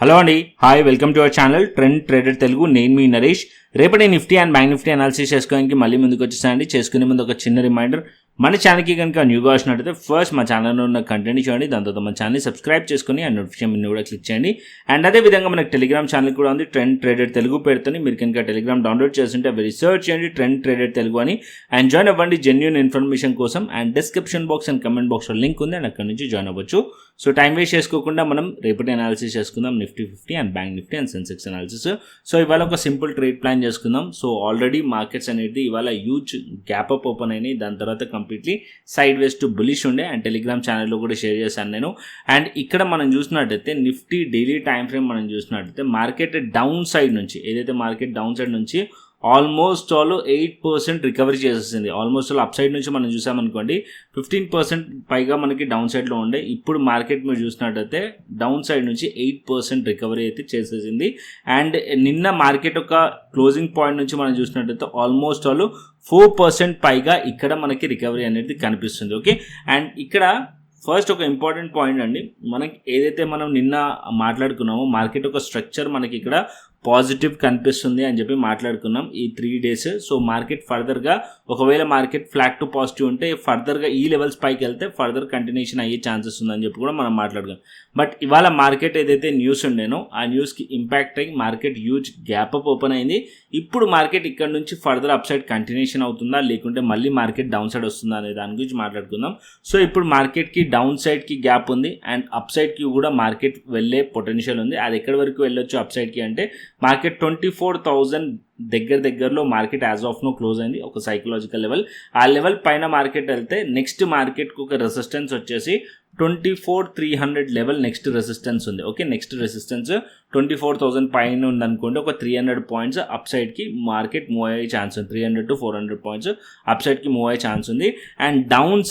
Hello అండి, hi, welcome to our channel trend trader Telugu. నేను మీ నరేష్. రేపటి Nifty and bank Nifty analysis చేసుకోవడానికి మళ్ళీ ముందుకు వచ్చేసానండి. చేసుకునే ముందు ఒక చిన్న రిమైండర్, మన ఛానల్కి కనుక న్యూగా వచ్చినట్టయితే ఫస్ట్ మా ఛానల్లో ఉన్న కంటెంట్ చూడండి, దాని తర్వాత మన ఛానల్ని సబ్స్క్రైబ్ చేసుకుని ఆ నోటిఫికేషన్ కూడా క్లిక్ చేయండి. అండ్ అదేవిధంగా మనకు టెలిగ్రామ్ ఛానల్ కూడా ఉంది, ట్రెండ్ ట్రేడర్ తెలుగు పేరుతోని. మీరు కనుక టెలిగ్రామ్ డౌన్లోడ్ చేస్తుంటే అవి రీసెర్చ్ చేయండి ట్రెండ్ ట్రేడర్ తెలుగు అని, అండ్ జాయిన్ అవ్వండి జెన్యూన్ ఇన్ఫర్మేషన్ కోసం. And description box and comment బాక్స్లో లింక్ ఉంది, అండ్ అక్కడ నుంచి జాయిన్ అవ్వచ్చు. సో టైం వేస్ట్ చేసుకోకుండా మనం రేపటి అనాలిసిస్ చేసుకుందాం, Nifty 50 and bank Nifty and Sensex analysis. So ఇవాళ ఒక సింపుల్ ట్రేడ్ ప్లాన్ చేసుకుందాం. సో ఆల్రెడీ మార్కెట్స్ అనేది ఇవాళ హ్యూజ్ గ్యాప్ అప్ ఓపెన్ అయినాయి, దాని తర్వాత completely side ways to bullish ఉండే, అండ్ టెలిగ్రామ్ ఛానల్లో కూడా షేర్ చేశాను నేను. అండ్ ఇక్కడ మనం చూసినట్టయితే నిఫ్టీ డైలీ టైం ఫ్రేమ్ మనం చూసినట్టయితే మార్కెట్ డౌన్ సైడ్ నుంచి, ఏదైతే మార్కెట్ డౌన్ సైడ్ నుంచి ఆల్మోస్ట్ ఆల్ 8% రికవరీ చేసేసింది. ఆల్మోస్ట్ ఆల్ అప్ సైడ్ నుంచి మనం చూసామనుకోండి 15% పైగా మనకి డౌన్ సైడ్లో ఉండే. ఇప్పుడు మార్కెట్ మీరు చూసినట్టయితే డౌన్ సైడ్ నుంచి 8% రికవరీ అయితే చేసేసింది. అండ్ నిన్న మార్కెట్ ఒక క్లోజింగ్ పాయింట్ నుంచి మనం చూసినట్టయితే ఆల్మోస్ట్ ఆల్ 4% పైగా ఇక్కడ మనకి రికవరీ అనేది కనిపిస్తుంది. ఓకే, అండ్ ఇక్కడ ఫస్ట్ ఒక ఇంపార్టెంట్ పాయింట్ అండి, మనకి ఏదైతే మనం నిన్న మాట్లాడుకున్నామో మార్కెట్ ఒక స్ట్రక్చర్ మనకి ఇక్కడ పాజిటివ్ కనిపిస్తుంది అని చెప్పి మాట్లాడుకున్నాం ఈ 3 days. సో మార్కెట్ ఫర్దర్గా ఒకవేళ మార్కెట్ ఫ్లాట్ టు పాజిటివ్ ఉంటే ఫర్దర్గా ఈ లెవెల్స్ పైకి వెళ్తే ఫర్దర్ కంటిన్యూషన్ అయ్యే ఛాన్సెస్ ఉందని చెప్పి కూడా మనం మాట్లాడుకున్నాం. బట్ ఇవాళ మార్కెట్ ఏదైతే న్యూస్ ఉండేనో ఆ న్యూస్కి ఇంపాక్ట్ అయ్యి market huge gap up open అయింది. ఇప్పుడు మార్కెట్ ఇక్కడ నుంచి ఫర్దర్ అప్ సైడ్ కంటిన్యూషన్ అవుతుందా లేకుంటే మళ్ళీ మార్కెట్ డౌన్ సైడ్ వస్తుందా అనే దాని గురించి మాట్లాడుకుందాం. సో ఇప్పుడు మార్కెట్కి డౌన్ సైడ్కి గ్యాప్ ఉంది, అండ్ అప్ సైడ్కి కూడా మార్కెట్ వెళ్ళే పొటెన్షియల్ ఉంది. అది ఎక్కడి వరకు వెళ్ళొచ్చు అప్ సైడ్కి అంటే మార్కెట్ 24,000 దగ్గరలో market as of now close అయింది, ఒక సైకలాజికల్ లెవెల్. ఆ లెవెల్ పైన మార్కెట్ వెళ్తే నెక్స్ట్ మార్కెట్కి ఒక రెసిస్టెన్స్ వచ్చేసి 24,300 లెవెల్ నెక్స్ట్ రెసిస్టెన్స్ ఉంది. ఓకే, నెక్స్ట్ రెసిస్టెన్స్ 24,000 పైన ఉందనుకోండి, ఒక 300 పాయింట్స్ అప్ సైడ్కి మార్కెట్ మూవ్ అయ్యే ఛాన్స్ ఉంది. 300 to 400 పాయింట్స్ అప్ సైడ్కి మూవ్ అయ్యే ఛాన్స్ ఉంది. అండ్ డౌన్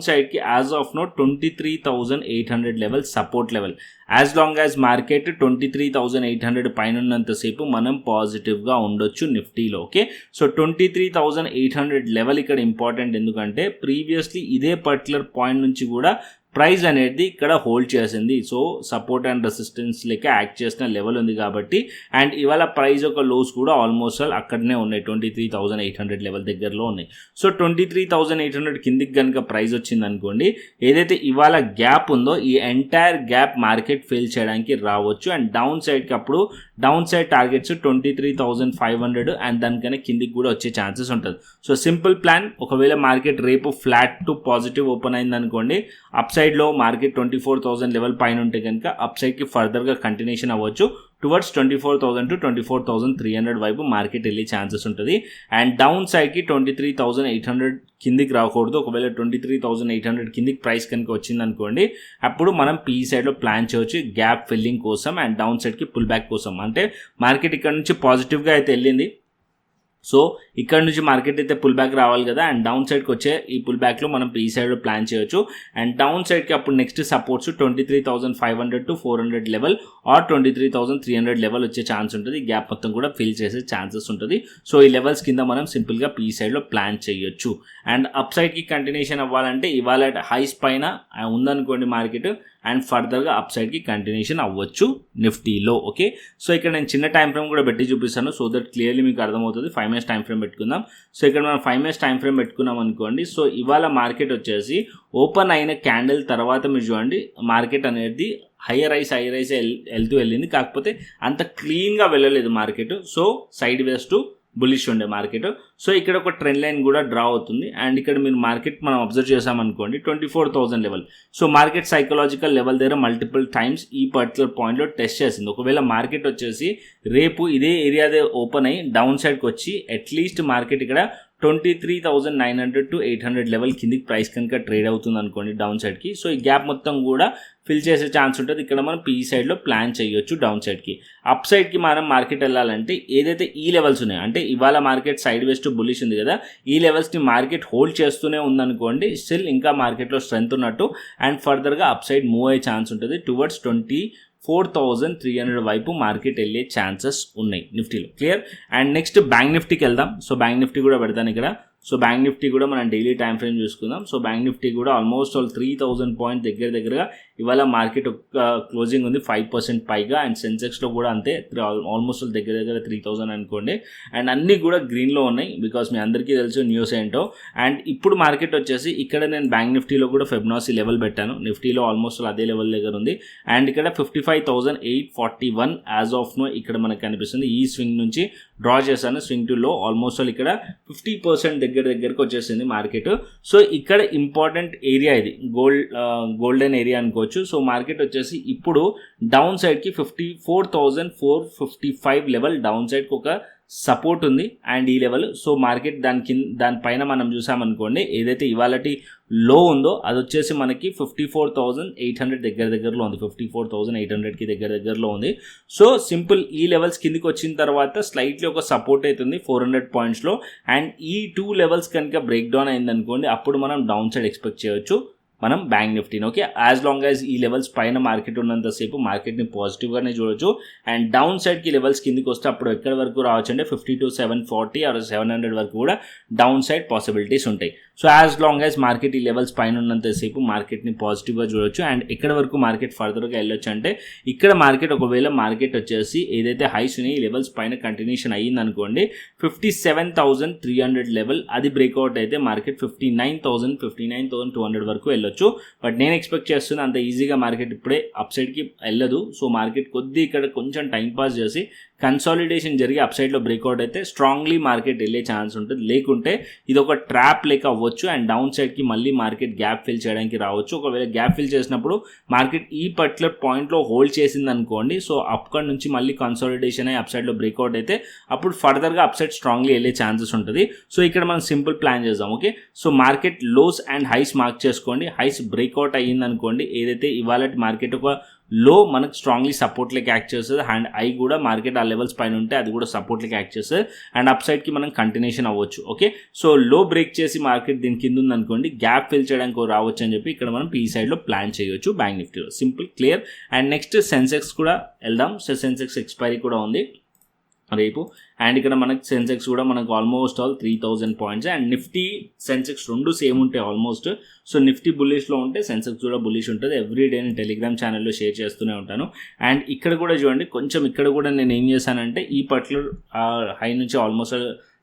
సైడ్కి as of now 23,800 level support level. As long as market 23,800 పైన ఉన్నంతసేపు మనం పాజిటివ్గా ఉండొచ్చు నిఫ్టీలో. ఓకే, సో 23,800 లెవెల్ ఇక్కడ ఇంపార్టెంట్, ఎందుకంటే ప్రీవియస్లీ ఇదే పర్టికులర్ పాయింట్ నుంచి కూడా ప్రైస్ అనేది ఇక్కడ హోల్డ్ చేసింది. సో సపోర్ట్ అండ్ రెసిస్టెన్స్ లెక్క యాక్ట్ చేసిన లెవెల్ ఉంది కాబట్టి, అండ్ ఇవాళ ప్రైస్ యొక్క లోస్ కూడా ఆల్మోస్ట్ ఆల్ అక్కడనే ఉన్నాయి, 23,800 లెవెల్ దగ్గరలో ఉన్నాయి. సో 23,800 కిందికి కనుక ప్రైస్ వచ్చింది అనుకోండి, ఏదైతే ఇవాళ గ్యాప్ ఉందో ఈ ఎంటైర్ గ్యాప్ మార్కెట్ ఫిల్ చేయడానికి రావచ్చు. అండ్ డౌన్ సైడ్కి అప్పుడు డౌన్ సైడ్ టార్గెట్స్ 23,500 అండ్ దానికన్నా కిందికి కూడా వచ్చే ఛాన్సెస్ ఉంటుంది. సో సింపుల్ ప్లాన్, ఒకవేళ మార్కెట్ రేపు ఫ్లాట్ టు పాజిటివ్ ఓపెన్ అయింది అనుకోండి, అప్ సైడ్లో మార్కెట్ 24,000 లెవెల్ పైన ఉంటే కనుక అప్ సైడ్కి ఫర్దర్గా కంటిన్యూషన్ అవ్వచ్చు టువర్డ్స్ 24,000 to 24,300 వైపు మార్కెట్ వెళ్ళే ఛాన్సెస్ ఉంటుంది. అండ్ డౌన్ సైడ్కి 23,800 కిందికి రాకూడదు. ఒకవేళ 23,800 కిందికి ప్రైస్ కనుక వచ్చింది అనుకోండి, అప్పుడు మనం పీ సైడ్లో ప్లాన్ చేయవచ్చు గ్యాప్ ఫిల్లింగ్ కోసం అండ్ డౌన్ సైడ్కి పుల్ బ్యాక్ కోసం. అంటే మార్కెట్ ఇక్కడ నుంచి పాజిటివ్గా అయితే వెళ్ళింది, సో ఇక్కడ నుంచి మార్కెట్ అయితే పుల్ బ్యాక్ రావాలి కదా, అండ్ డౌన్ సైడ్కి వచ్చే ఈ పుల్ బ్యాక్లో మనం ఈ సైడ్లో ప్లాన్ చేయొచ్చు. అండ్ డౌన్ సైడ్కి అప్పుడు next supports 23,500 to 400 level or 23,300 level వచ్చే ఛాన్స్ ఉంటుంది. ఈ గ్యాప్ మొత్తం కూడా ఫిల్ చేసే ఛాన్సెస్ ఉంటుంది. సో ఈ లెవెల్స్ కింద మనం సింపుల్గా పీ సైడ్లో ప్లాన్ చేయొచ్చు. అండ్ అప్ సైడ్కి కంటిన్యూషన్ అవ్వాలంటే ఇవాళ హైస్ పైన ఉందనుకోండి మార్కెట్, అండ్ ఫర్దర్గా అప్ సైడ్కి కంటిన్యూషన్ అవ్వచ్చు నిఫ్టీలో. ఓకే, సో ఇక్కడ నేను చిన్న టైం ఫ్రేమ్ కూడా పెట్టి చూపిస్తాను, సో దట్ క్లియర్లీ మీకు అర్థమవుతుంది. 5 minutes టైం ఫ్రేమ్ పెట్టుకుందాం. సో ఇక్కడ మనం 5 minutes టైం ఫ్రేమ్ పెట్టుకున్నాం అనుకోండి, సో ఇవాళ మార్కెట్ వచ్చేసి ఓపెన్ అయిన క్యాండిల్ తర్వాత మీరు చూడండి మార్కెట్ అనేది హైయర్ ఐస్ వెళ్తూ వెళ్ళింది, కాకపోతే అంత క్లీన్గా వెళ్ళలేదు market. So side ways to bullish ఉండే మార్కెట్. సో ఇక్కడ ఒక ట్రెండ్ లైన్ కూడా డ్రా అవుతుంది. అండ్ ఇక్కడ మీరు మార్కెట్ మనం అబ్జర్వ్ చేసామనుకోండి 24,000 level. So market psychological level దగ్గర మల్టిపుల్ టైమ్స్ ఈ పర్టికులర్ పాయింట్లో టెస్ట్ చేసింది. ఒకవేళ మార్కెట్ వచ్చేసి రేపు ఇదే ఏరియాదే ఓపెన్ అయ్యి డౌన్ సైడ్కి వచ్చి అట్లీస్ట్ మార్కెట్ ఇక్కడ 23,900 to 800 లెవెల్ కిందికి ప్రైస్ కనుక ట్రేడ్ అవుతుంది అనుకోండి డౌన్ సైడ్కి, సో ఈ గ్యాప్ మొత్తం కూడా ఫిల్ చేసే ఛాన్స్ ఉంటుంది. ఇక్కడ మనం పీ సైడ్లో ప్లాన్ చేయొచ్చు డౌన్ సైడ్కి. అప్ సైడ్కి మనం మార్కెట్ వెళ్ళాలంటే ఏదైతే ఈ లెవెల్స్ ఉన్నాయో, అంటే ఇవాళ market side ways to bullish ఉంది కదా, ఈ లెవెల్స్ని మార్కెట్ హోల్డ్ చేస్తూనే ఉందనుకోండి, స్టిల్ ఇంకా మార్కెట్లో స్ట్రెంత్ ఉన్నట్టు అండ్ ఫర్దర్గా అప్ సైడ్ మూవ్ అయ్యే ఛాన్స్ ఉంటుంది. టువర్డ్స్ 24,300 వైపు మార్కెట్ వెళ్ళే ఛాన్సెస్ ఉన్నాయి నిఫ్టీలో. క్లియర్? అండ్ నెక్స్ట్ బ్యాంక్ నిఫ్టీకి వెళ్దాం. సో బ్యాంక్ నిఫ్టీ కూడా పెడతాను ఇక్కడ. సో బ్యాంక్ నిఫ్టీ కూడా మనం డైలీ టైం ఫ్రేమ్ చూసుకుందాం. సో బ్యాంక్ నిఫ్టీ కూడా ఆల్మోస్ట్ 3,000 పాయింట్ దగ్గరగా ఇవాళ మార్కెట్ క్లోజింగ్ ఉంది 5% పైగా, అండ్ సెన్సెక్స్లో కూడా అంతే, ఆల్మోస్ట్ దగ్గర 3000 అనుకోండి. అండ్ అన్నీ కూడా గ్రీన్లో ఉన్నాయి బికాస్ మీ అందరికీ తెలుసు న్యూస్ ఏంటో. అండ్ ఇప్పుడు మార్కెట్ వచ్చేసి ఇక్కడ నేను బ్యాంక్ నిఫ్టీలో కూడా ఫిబొనాసీ లెవెల్ పెట్టాను, నిఫ్టీలో ఆల్మోస్ట్ అదే లెవెల్ దగ్గర ఉంది. అండ్ ఇక్కడ 55,841 యాజ్ ఆఫ్ నో ఇక్కడ మనకు కనిపిస్తుంది. ఈ స్వింగ్ నుంచి డ్రా చేశాను, స్వింగ్ టు లో ఆల్మోస్ట్ ఇక్కడ 50% దగ్గరకు వచ్చేసింది మార్కెట్. సో ఇక్కడ ఇంపార్టెంట్ ఏరియా ఇది, గోల్డెన్ ఏరియా అనుకోవచ్చు. సో మార్కెట్ వచ్చేసి ఇప్పుడు డౌన్ సైడ్కి 54,455 లెవెల్ డౌన్ సైడ్కి ఒక సపోర్ట్ ఉంది అండ్ ఈ లెవెల్. సో మార్కెట్ దానిపైన మనం చూసామనుకోండి, ఏదైతే ఇవాళటి లో ఉందో అది వచ్చేసి మనకి 54,800 దగ్గరలో ఉంది, 54,800కి దగ్గరలో ఉంది. సో సింపుల్ ఈ లెవెల్స్ కిందికి వచ్చిన తర్వాత స్లైట్లీ ఒక సపోర్ట్ అవుతుంది 400 పాయింట్స్లో. అండ్ ఈ 2 లెవెల్స్ కనుక బ్రేక్ డౌన్ అయిందనుకోండి, అప్పుడు మనం డౌన్ సైడ్ ఎక్స్పెక్ట్ చేయొచ్చు మనం బ్యాంక్ నిఫ్టీని. ఓకే, యాజ్ లాంగ్ యాజ్ ఈ లెవెల్స్ పైన మార్కెట్ ఉన్నంతసేపు మార్కెట్ని పాజిటివ్గానే చూడొచ్చు. అండ్ డౌన్ సైడ్కి లెవెల్స్ కిందికి వస్తే అప్పుడు ఎక్కడి వరకు రావచ్చు అంటే 52,740 ఆర్ 700 వరకు కూడా డౌన్ సైడ్ పాసిబిలిటీస్ ఉంటాయి. So as long as market ఈ లెవెల్స్ పైన ఉన్నంతసేపు మార్కెట్ని పాజిటివ్గా చూడొచ్చు. అండ్ ఎక్కడి వరకు మార్కెట్ ఫర్దర్గా వెళ్ళొచ్చు అంటే ఇక్కడ మార్కెట్ ఒకవేళ మార్కెట్ వచ్చేసి ఏదైతే హైస్ ఉన్నాయి ఈ లెవెల్స్ పైన కంటిన్యూషన్ అయ్యిందనుకోండి, 57,300 లెవెల్ అది బ్రేక్అవుట్ అయితే మార్కెట్ 59,200 వరకు వెళ్ళొచ్చు. బట్ నేను ఎక్స్పెక్ట్ చేస్తున్నా అంత ఈజీగా మార్కెట్ ఇప్పుడే అప్ సైడ్కి వెళ్ళదు. సో మార్కెట్ ఇక్కడ కొంచెం టైం పాస్ చేసి కన్సాలిడేషన్ జరిగి అప్ సైడ్లో బ్రేక్అవుట్ అయితే స్ట్రాంగ్లీ మార్కెట్ వెళ్ళే ఛాన్స్ ఉంటుంది. లేకుంటే ఇది ఒక ట్రాప్ లేక అవ్వచ్చు అండ్ డౌన్ సైడ్కి మళ్ళీ మార్కెట్ గ్యాప్ ఫిల్ చేయడానికి రావచ్చు. ఒకవేళ గ్యాప్ ఫిల్ చేసినప్పుడు మార్కెట్ ఈ పర్టికులర్ పాయింట్లో హోల్డ్ చేసింది అనుకోండి, సో అక్కడ నుంచి మళ్ళీ కన్సాలిడేషన్ అయ్యి అప్ సైడ్లో బ్రేక్అవుట్ అయితే అప్పుడు ఫర్దర్గా అప్ సైడ్ స్ట్రాంగ్లీ వెళ్ళే ఛాన్సెస్ ఉంటుంది. సో ఇక్కడ మనం సింపుల్ ప్లాన్ చేద్దాం. Okay, so market lows and highs mark చేసుకోండి. హైస్ బ్రేక్అవుట్ అయ్యింది అనుకోండి, ఏదైతే ఇవాళ మార్కెట్ ఒక లో మనకు స్ట్రాంగ్లీ సపోర్ట్ లెక్క యాక్ట్ చేస్తుంది అండ్ ఐ కూడా మార్కెట్ ఆ లెవెల్స్ పైన ఉంటే అది కూడా సపోర్ట్ లెక్క యాక్ట్ చేస్తుంది అండ్ అప్ సైడ్కి మనం కంటిన్యూషన్ అవ్వచ్చు. ఓకే, సో లో బ్రేక్ చేసి మార్కెట్ దీని కింద ఉందనుకోండి, గ్యాప్ ఫిల్ చేయడానికి రావచ్చు అని చెప్పి ఇక్కడ మనం పీ సైడ్లో ప్లాన్ చేయొచ్చు బ్యాంక్ నిఫ్టీలో. Simple, clear. And next Sensex కూడా వెళ్దాం. సో సెన్సెక్స్ ఎక్స్పైరీ కూడా ఉంది రేపు. అండ్ ఇక్కడ మనకి సెన్సెక్స్ కూడా మనకు almost 3,000 points and Nifty Sensex రెండు సేమ్ ఉంటాయి ఆల్మోస్ట్. సో నిఫ్టీ బుల్లిష్లో ఉంటే సెన్సెక్స్ కూడా బుల్లిష్ ఉంటుంది. ఎవ్రీ డే నేను టెలిగ్రామ్ ఛానల్లో షేర్ చేస్తూనే ఉంటాను. అండ్ ఇక్కడ కూడా చూడండి, కొంచెం ఇక్కడ కూడా నేను ఏం చేశానంటే ఈ పర్టికులర్ హై నుంచి ఆల్మోస్ట్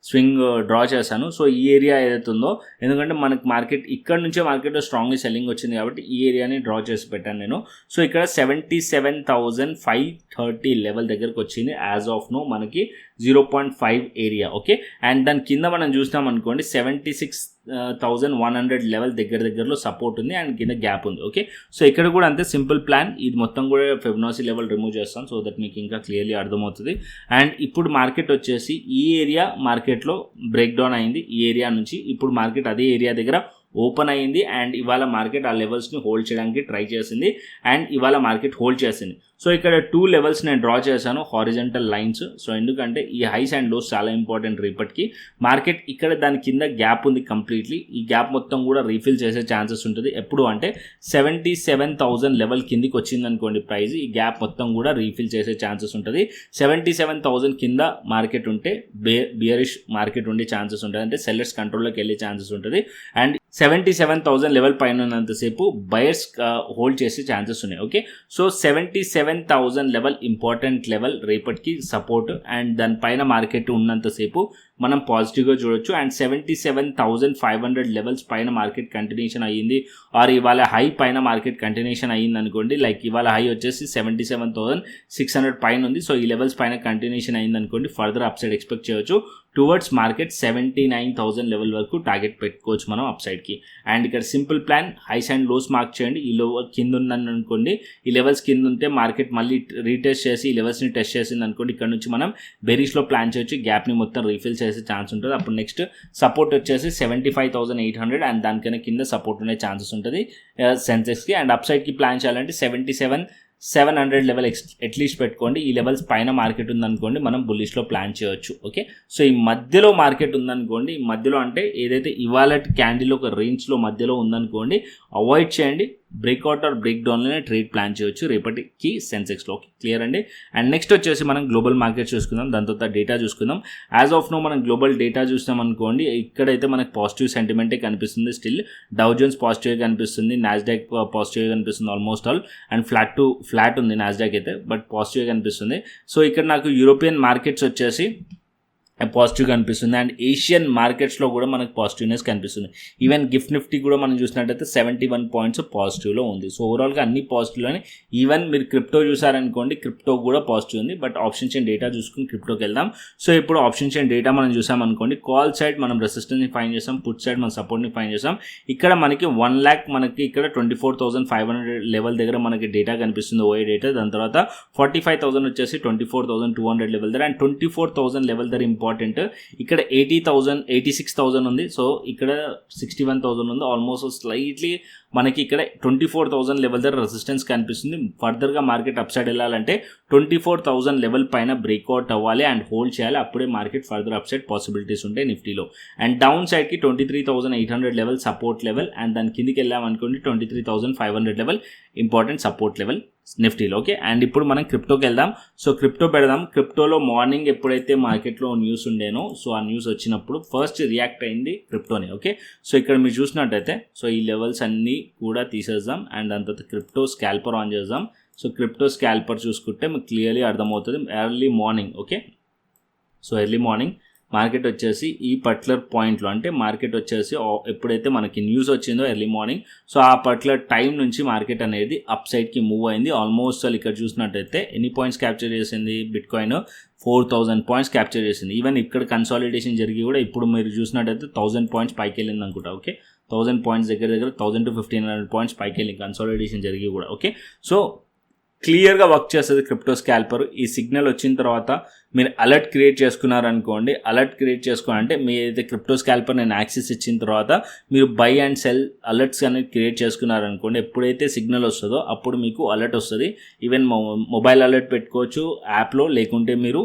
స్వింగ్ డ్రా చేశాను. సో ఈ ఏరియా ఏదైతే ఉందో, ఎందుకంటే మనకు మార్కెట్ ఇక్కడ నుంచే మార్కెట్లో స్ట్రాంగ్లీ సెల్లింగ్ వచ్చింది కాబట్టి ఈ ఏరియాని డ్రా చేసి పెట్టాను నేను. సో ఇక్కడ 77,530 లెవెల్ దగ్గరకు వచ్చింది యాజ్ ఆఫ్ నో మనకి 0.5 ఏరియా. ఓకే, అండ్ దాని కింద మనం చూసినాం అనుకోండి 76,100 లెవెల్ దగ్గరలో సపోర్ట్ ఉంది అండ్ కింద గ్యాప్ ఉంది. ఓకే, సో ఇక్కడ కూడా అంతే సింపుల్ ప్లాన్. ఇది మొత్తం కూడా ఫిబొనాసీ లెవెల్ రిమూవ్ చేస్తాం సో దట్ మీకు ఇంకా క్లియర్లీ అర్థమవుతుంది. అండ్ ఇప్పుడు మార్కెట్ వచ్చేసి ఈ ఏరియా మార్కెట్లో బ్రేక్ డౌన్ అయింది. ఈ ఏరియా నుంచి ఇప్పుడు మార్కెట్ అదే ఏరియా దగ్గర ఓపెన్ అయ్యింది అండ్ ఇవాళ మార్కెట్ ఆ లెవెల్స్ని హోల్డ్ చేయడానికి ట్రై చేసింది అండ్ ఇవాళ మార్కెట్ హోల్డ్ చేసింది. సో ఇక్కడ 2 లెవెల్స్ నేను డ్రా చేశాను, హారిజంటల్ లైన్స్. సో ఎందుకంటే ఈ హైస్ అండ్ లోస్ చాలా ఇంపార్టెంట్ రేపటికి. మార్కెట్ ఇక్కడ దాని కింద గ్యాప్ ఉంది కంప్లీట్లీ, ఈ గ్యాప్ మొత్తం కూడా రీఫిల్ చేసే ఛాన్సెస్ ఉంటుంది. ఎప్పుడు అంటే 77,000 లెవెల్ కిందికి వచ్చింది అనుకోండి ప్రైస్, ఈ గ్యాప్ మొత్తం కూడా రీఫిల్ చేసే ఛాన్సెస్ ఉంటుంది. 77,000 కింద మార్కెట్ ఉంటే బియరిష్ మార్కెట్ ఉండే ఛాన్సెస్ ఉంటుంది, అంటే సెల్లర్స్ కంట్రోల్లోకి వెళ్ళే ఛాన్సెస్ ఉంటుంది. అండ్ 77,000 లెవెల్ పైన ఉన్నంతసేపు బయర్స్ హోల్డ్ చేసే ఛాన్సెస్ ఉన్నాయి. Okay, so 77,000 level important level రేపటికి సపోర్ట్ అండ్ దానిపైన మార్కెట్ ఉన్నంతసేపు మనం పాజిటివ్గా చూడొచ్చు. అండ్ 77,500 లెవెల్స్ పైన మార్కెట్ కంటిన్యూషన్ అయ్యింది ఆర్ ఇవాళ హై పైన మార్కెట్ కంటిన్యూషన్ అయ్యింది అనుకోండి, లైక్ ఇవాళ హై వచ్చేసి 77,600 పైన ఉంది. సో ఈ లెవెల్స్ పైన కంటిన్యూషన్ అయ్యింది అనుకోండి, ఫర్దర్ అప్ సైడ్ ఎక్స్పెక్ట్ చేయొచ్చు. టువర్డ్స్ మార్కెట్ 79,000 లెవెల్ వరకు టార్గెట్ పెట్టుకోవచ్చు మనం అప్ సైడ్కి. అండ్ ఇక్కడ simple plan, highs and lows mark చేయండి. ఈ లో కింద ఉందని అనుకోండి, ఈ లెవెల్స్ కింద ఉంటే మార్కెట్ మళ్ళీ రీటెస్ట్ చేసి ఈ లెవెల్స్ని టెస్ట్ చేసింది అనుకోండి, ఇక్కడ నుంచి మనం బెరీస్లో ప్లాన్ చేయొచ్చు, గ్యాప్ని మొత్తం రీఫిల్ చేసే ఛాన్స్ ఉంటుంది. అప్పుడు నెక్స్ట్ సపోర్ట్ వచ్చేసి 75,800 అండ్ దానికన్నా కింద సపోర్ట్ ఉండే ఛాన్సెస్ ఉంటుంది సెన్సెక్స్కి. అండ్ అప్ సైడ్కి ప్లాన్ చేయాలంటే 77,700 లెవెల్ అట్లీస్ట్ పెట్టుకోండి. ఈ లెవెల్స్ పైన మార్కెట్ ఉందనుకోండి, మనం బుల్లిష్లో ప్లాన్ చేయొచ్చు. ఓకే, సో ఈ మధ్యలో మార్కెట్ ఉందనుకోండి, ఈ మధ్యలో అంటే ఏదైతే ఇవాళ క్యాండిల్ ఒక రేంజ్లో మధ్యలో ఉందనుకోండి, అవాయిడ్ చేయండి. బ్రేక్అవుట్ ఆర్ బ్రేక్ డౌన్లోనే ట్రేడ్ ప్లాన్ చేయొచ్చు రేపటికి సెన్సెక్స్లోకి. క్లియర్ అండి. అండ్ నెక్స్ట్ వచ్చేసి మనం గ్లోబల్ మార్కెట్ చూసుకుందాం, దాని తర్వాత డేటా చూసుకుందాం. యాజ్ ఆఫ్ నో మనం గ్లోబల్ డేటా చూస్తాం అనుకోండి, ఇక్కడైతే మనకు పాజిటివ్ సెంటిమెంటే కనిపిస్తుంది. స్టిల్ డౌ జోన్స్ పాజిటివ్గా కనిపిస్తుంది, నాస్డాక్ పాజిటివ్గా కనిపిస్తుంది ఆల్మోస్ట్ ఆల్. అండ్ ఫ్లాట్ ఉంది నాస్డాక్ అయితే, బట్ పాజిటివ్గా కనిపిస్తుంది. సో ఇక్కడ నాకు యూరోపియన్ మార్కెట్స్ వచ్చేసి పాజిటివ్గా కనిపిస్తుంది. అండ్ ఏషియన్ మార్కెట్స్లో కూడా మనకు పాజిటివ్నెస్ కనిపిస్తుంది. ఈవెన్ గిఫ్ట్ నిఫ్టీ కూడా మనం చూసినట్టయితే 71 పాయింట్స్ పాజిటివ్లో ఉంది. సో ఓవరాల్గా అన్ని పాజిటివ్లోనే. ఈవెన్ మీరు క్రిప్టో చూసారనుకోండి, క్రిప్టో కూడా పాజిటివ్ ఉంది. బట్ ఆప్షన్ చైన్ డేటా చూసుకుని క్రిప్టోకి వెళ్దాం. సో ఇప్పుడు ఆప్షన్ చైన్ డేటా మనం చూసామనుకోండి, కాల్ సైడ్ మనం రెసిస్టెన్స్ని ఫైండ్ చేస్తాం, పుట్ సైడ్ మనం సపోర్ట్ని ఫైండ్ చేస్తాం. ఇక్కడ మనకి 1 lakh మనకి ఇక్కడ 24,500 లెవెల్ దగ్గర మనకి డేటా కనిపిస్తుంది, ఓఏ డేటా. దాని తర్వాత 45,000 వచ్చేసి 24,200 లెవెల్ దగ్గర. అండ్ 24,000 లెవెల్ దగ్గర ఇంపార్టెంట్. ఇక్కడ 80,000 86,000 ఉంది. సో ఇక్కడ 61,000 ఉంది. ఆల్మోస్ట్ స్లైట్లీ మనకి ఇక్కడ 24,000 లెవెల్ దగ్గర రెసిస్టెన్స్ కనిపిస్తుంది. ఫర్దర్గా మార్కెట్ అప్ సైడ్ వెళ్ళాలంటే 24,000 లెవెల్ పైన బ్రేక్అవుట్ అవ్వాలి అండ్ హోల్డ్ చేయాలి. అప్పుడే market further up side possibilities ఉంటాయి నిఫ్టీలో. అండ్ డౌన్ సైడ్కి 23,800 లెవెల్ సపోర్ట్ లెవెల్. అండ్ దాని కిందికి వెళ్ళామనుకోండి 23,500 లెవెల్ ఇంపార్టెంట్ సపోర్ట్ లెవెల్ నిఫ్టీలో. ఓకే. అండ్ ఇప్పుడు మనం క్రిప్టోకి వెళ్దాం. సో క్రిప్టో పెడదాం. క్రిప్టోలో మార్నింగ్ ఎప్పుడైతే మార్కెట్లో న్యూస్ ఉండేనో, సో ఆ న్యూస్ వచ్చినప్పుడు ఫస్ట్ రియాక్ట్ అయింది క్రిప్టోనే. ఓకే. సో ఇక్కడ మీరు చూసినట్టయితే సో ఈ లెవెల్స్ అన్నీ కూడా తీసేద్దాం. అండ్ దాని తర్వాత క్రిప్టో స్కాల్పర్ ఆన్ చేద్దాం. సో క్రిప్టో స్కాల్పర్ చూసుకుంటే మీకు క్లియర్లీ అర్థమవుతుంది. Early morning. Okay. So early morning market వచ్చేసి ఈ పర్టికులర్ పాయింట్లో, అంటే మార్కెట్ వచ్చేసి ఎప్పుడైతే మనకి న్యూస్ వచ్చిందో ఎర్లీ మార్నింగ్, సో ఆ పర్టికులర్ టైం నుంచి మార్కెట్ అనేది అప్ సైడ్కి మూవ్ అయింది. ఆల్మోస్ట్ ఇక్కడ చూసినట్టయితే ఎన్ని పాయింట్స్ క్యాప్చర్ చేసింది బిట్ కాయిన్? 4,000 పాయింట్స్ క్యాప్చర్ చేసింది. ఈవెన్ ఇక్కడ కన్సాలిడేషన్ జరిగి కూడా ఇప్పుడు మీరు చూసినట్టయితే 1,000 పాయింట్స్ పైకి వెళ్ళింది అనుకుంటా. ఓకే. 1,000 పాయింట్స్ దగ్గర 1,000 to 1,500 పాయింట్స్ పైకి వెళ్ళింది కన్సాలిడేషన్ జరిగి కూడా. ఓకే. సో క్లియర్గా వర్క్ చేస్తుంది క్రిప్టో స్కాల్పర్. ఈ సిగ్నల్ వచ్చిన తర్వాత మీరు అలర్ట్ క్రియేట్ చేసుకున్నారనుకోండి, అలర్ట్ క్రియేట్ చేసుకోవాలంటే మీ ఏదైతే క్రిప్టో స్కాల్పర్ నేను యాక్సెస్ ఇచ్చిన తర్వాత మీరు బై అండ్ సెల్ అలర్ట్స్ అనేది క్రియేట్ చేసుకున్నారనుకోండి, ఎప్పుడైతే సిగ్నల్ వస్తుందో అప్పుడు మీకు అలర్ట్ వస్తుంది. ఈవెన్ మొబైల్ అలర్ట్ పెట్టుకోవచ్చు యాప్లో, లేకుంటే మీరు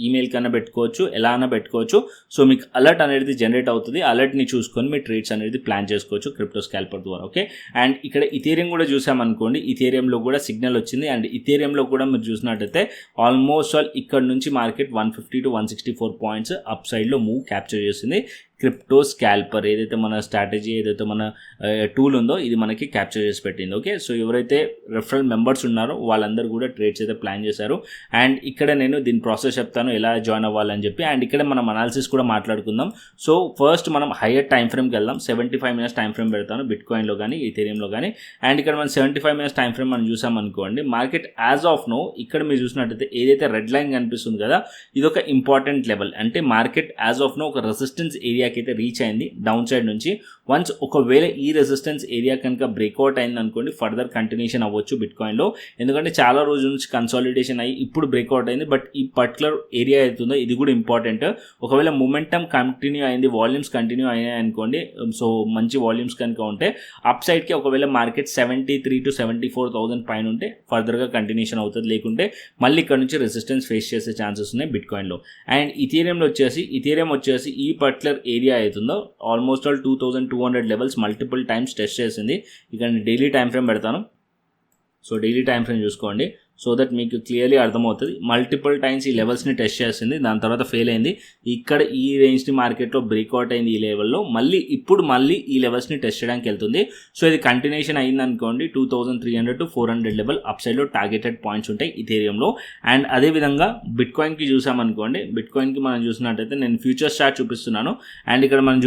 ఈమెయిల్ కన్నా పెట్టుకోవచ్చు, ఎలా అయినా పెట్టుకోవచ్చు. సో మీకు అలర్ట్ అనేది జనరేట్ అవుతుంది. అలర్ట్ని చూసుకొని మీ ట్రేడ్స్ అనేది ప్లాన్ చేసుకోవచ్చు క్రిప్టో స్కాల్పర్ ద్వారా. ఓకే. అండ్ ఇక్కడ ఇథేరియం కూడా చూసామనుకోండి, ఇథేరియంలో కూడా సిగ్నల్ వచ్చింది. అండ్ ఇథేరియంలో కూడా మీరు చూసినట్టయితే ఆల్మోస్ట్ ఆల్ ఇక్కడ నుంచి మార్కెట్ 150 to 164 పాయింట్స్ అప్ సైడ్లో మూవ్ క్యాప్చర్ చేసింది. క్రిప్టో స్కాల్పర్ ఏదైతే మన స్ట్రాటజీ, ఏదైతే మన టూల్ ఉందో ఇది మనకి క్యాప్చర్ చేసి పెట్టింది. ఓకే. సో ఎవరైతే రెఫరల్ మెంబర్స్ ఉన్నారో వాళ్ళందరూ కూడా ట్రేడ్స్ అయితే ప్లాన్ చేశారు. అండ్ ఇక్కడ నేను దీని ప్రాసెస్ చెప్తాను ఎలా జాయిన్ అవ్వాలని చెప్పి. అండ్ ఇక్కడ మనం అనాలిసిస్ కూడా మాట్లాడుకుందాం. సో ఫస్ట్ మనం హయ్యర్ టైం ఫ్రేమ్కి వెళ్దాం. 75 minutes టైం ఫ్రేమ్ పెడతాను బిట్ కాయిన్లో కానీ ఇథేరియంలో కానీ. అండ్ ఇక్కడ మనం 75 minutes టైం ఫ్రేమ్ మనం చూసామనుకోండి, మార్కెట్ యాజ్ ఆఫ్ నో ఇక్కడ మీరు చూసినట్టయితే ఏదైతే రెడ్ లైన్ కనిపిస్తుంది కదా, ఇది ఒక ఇంపార్టెంట్ లెవెల్. అంటే మార్కెట్ యాజ్ ఆఫ్ నో ఒక రెసిస్టెన్స్ ఏరియా అయితే రీచ్ అయింది డౌన్ సైడ్ నుంచి. వన్స్ ఒకవేళ ఈ రెసిస్టెన్స్ ఏరియా కనుక బ్రేక్అవుట్ అయింది అనుకోండి, ఫర్దర్ కంటిన్యూషన్ అవ్వచ్చు బిట్ కాయిన్లో. ఎందుకంటే చాలా రోజుల నుంచి కన్సాలిడేషన్ అయ్యి ఇప్పుడు బ్రేక్అవుట్ అయింది. బట్ ఈ పర్టికులర్ ఏరియా అవుతుందో ఇది కూడా ఇంపార్టెంట్. ఒకవేళ మొమెంటమ్ కంటిన్యూ అయింది, వాల్యూమ్స్ కంటిన్యూ అయ్యాయి అనుకోండి, సో మంచి వాల్యూమ్స్ కనుక ఉంటే అప్ సైడ్కి ఒకవేళ మార్కెట్ 73 to 74,000 పైన ఉంటే ఫర్దర్గా కంటిన్యూషన్ అవుతుంది. లేకుంటే మళ్ళీ ఇక్కడ నుంచి రెసిస్టెన్స్ ఫేస్ చేసే ఛాన్సెస్ ఉన్నాయి బిట్ కాయిన్లో. అండ్ ఇథేరియం వచ్చేసి ఈ పర్టికులర్ ఏరియా అవుతుందో almost all 2,200 levels multiple times test చేసింది. ఇక్కడ డైలీ టైం ఫ్రేమ్ పెడతాను. సో డైలీ టైం ఫ్రేమ్ చూసుకోండి. సో దట్ మీకు క్లియర్లీ అర్థమవుతుంది. మల్టిపుల్ టైమ్స్ ఈ లెవెల్స్ని టెస్ట్ చేసింది, దాని తర్వాత ఫెయిల్ అయింది. ఇక్కడ ఈ రేంజ్ని మార్కెట్లో బ్రేక్అవుట్ అయింది ఈ లెవెల్లో. మళ్ళీ ఈ లెవెల్స్ని టెస్ట్ చేయడానికి వెళ్తుంది. సో ఇది కంటిన్యూషన్ అయింది అనుకోండి, 2,300 to 400 లెవెల్ అప్ సైడ్లో టార్గెటెడ్ పాయింట్స్ ఉంటాయి ఇథేరియంలో. అండ్ అదేవిధంగా బిట్ కాయిన్కి చూసామనుకోండి, బిట్ కాయిన్కి మనం చూసినట్టయితే నేను ఫ్యూచర్ చార్ట్ చూపిస్తున్నాను. అండ్ ఇక్కడ మనం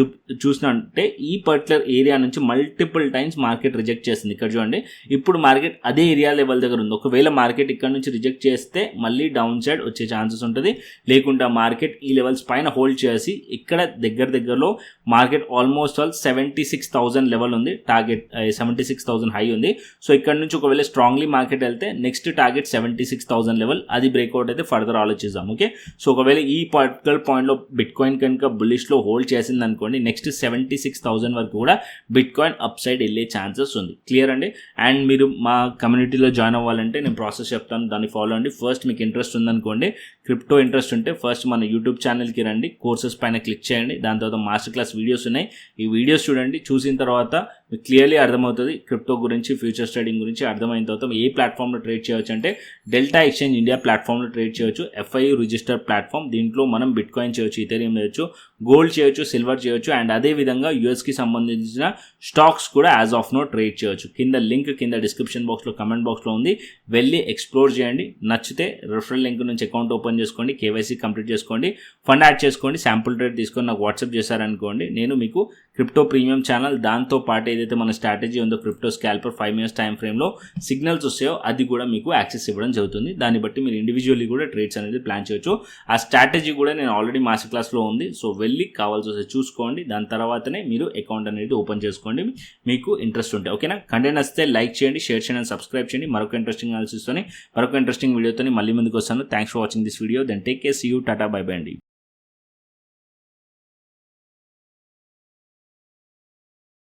చూసినట్టే ఈ పర్టికులర్ ఏరియా నుంచి మల్టిపుల్ టైమ్స్ మార్కెట్ రిజెక్ట్ చేసింది. ఇక్కడ చూడండి, ఇప్పుడు మార్కెట్ అదే ఏరియా లెవెల్ దగ్గర ఉంది. ఒకవేళ మార్కెట్ ఇక్కడ నుంచి రిజెక్ట్ చేస్తే మళ్ళీ డౌన్ సైడ్ వచ్చే ఛాన్సెస్ ఉంటుంది. లేకుంటే మార్కెట్ ఈ లెవెల్స్ పైన హోల్డ్ చేసి ఇక్కడ దగ్గరలో మార్కెట్ ఆల్మోస్ట్ ఆల్ 76,000 లెవెల్ ఉంది, టార్గెట్ 76,000 హై ఉంది. సో ఇక్కడ నుంచి ఒకవేళ స్ట్రాంగ్లీ మార్కెట్ వెళ్తే నెక్స్ట్ టార్గెట్ 76,000 లెవెల్, అది బ్రేక్అవుట్ అయితే ఫర్దర్ ఆలోచిద్దాం. ఓకే. సో ఒకవేళ ఈ పర్టికులర్ పాయింట్లో బిట్ కాయిన్ కనుక బుల్లిష్లో హోల్డ్ చేసింది అనుకోండి, నెక్స్ట్ 76,000 వరకు కూడా బిట్ కాయిన్ అప్ సైడ్ వెళ్ళే ఛాన్సెస్ ఉంది. క్లియర్ అండి. అండ్ మీరు మా కమ్యూనిటీలో జాయిన్ అవ్వాలంటే నేను ప్రాసెస్ చెప్తాను, దాన్ని ఫాలో అండి. ఫస్ట్ మీకు ఇంట్రెస్ట్ ఉందనుకోండి, క్రిప్టో ఇంట్రెస్ట్ ఉంటే ఫస్ట్ మన యూట్యూబ్ ఛానల్కి రండి, కోర్సెస్ పైన క్లిక్ చేయండి. దాని తర్వాత మాస్టర్ క్లాస్ వీడియోస్ ఉన్నాయి, ఈ వీడియోస్ చూడండి. చూసిన తర్వాత మీకు క్లియర్లీ అర్థమవుతుంది క్రిప్టో గురించి, ఫ్యూచర్స్ ట్రేడింగ్ గురించి అర్థమైన తర్వాత ఏ ప్లాట్ఫామ్లో ట్రేడ్ చేయొచ్చు అంటే డెల్టా ఎక్స్చేంజ్ ఇండియా ప్లాట్ఫామ్లో ట్రేడ్ చేయొచ్చు. FIU register platform. దీంట్లో మనం బిట్కాయిన్ చేయొచ్చు, ఇథెరియం చేయొచ్చు, గోల్డ్ చేయొచ్చు, సిల్వర్ చేయొచ్చు అండ్ అదేవిధంగా యూఎస్కి సంబంధించిన స్టాక్స్ కూడా యాజ్ ఆఫ్ నో ట్రేడ్ చేయొచ్చు. కింద లింక్ కింద డిస్క్రిప్షన్ బాక్స్లో, కమెంట్ బాక్స్లో ఉంది, వెళ్ళి ఎక్స్ప్లోర్ చేయండి. నచ్చితే రిఫరల్ లింక్ నుంచి అకౌంట్ ఓపెన్ చేసుకోండి, KYC కంప్లీట్ చేసుకోండి, ఫండ్ యాడ్ చేసుకోండి, శాంపుల్ ట్రేడ్ తీసుకొని నాకు వాట్సాప్ చేశారనుకోండి, నేను మీకు క్రిప్టో ప్రీమియం ఛానల్, దాంతో పాటు ఏదైతే మన స్ట్రాటజీ ఉందో క్రిప్టో స్కాల్పర్ 5 minutes టైం ఫ్రేమ్లో సిగ్నల్స్ వస్తాయో అది కూడా మీకు యాక్సెస్ ఇవ్వడం జరుగుతుంది. దాన్ని బట్టి మీరు ఇండివిజువల్లీ కూడా ట్రేడ్స్ అనేది ప్లాన్ చేయొచ్చు. ఆ స్ట్రాటజీ కూడా నేను ఆల్రెడీ మాస్టర్ క్లాస్లో ఉంది. సో వెళ్ళి కావాల్సి వస్తే చూసుకోండి, దాని తర్వాతనే మీరు అకౌంట్ అనేది ఓపెన్ చేసుకోండి మీకు ఇంట్రెస్ట్ ఉంటే. ఓకేనా? కంటెంట్ వస్తే లైక్ చేయండి, షేర్ చేయండి, సబ్స్క్రైబ్ చేయండి. మరొక ఇంట్రెస్టింగ్ అనాలిసిస్తోని, మరొక ఇంట్రెస్టింగ్ వీడియోతో మళ్ళీ ముందుకు వస్తాను. Thanks for watching this video. Then take care, see you, tata, bye bye అండి.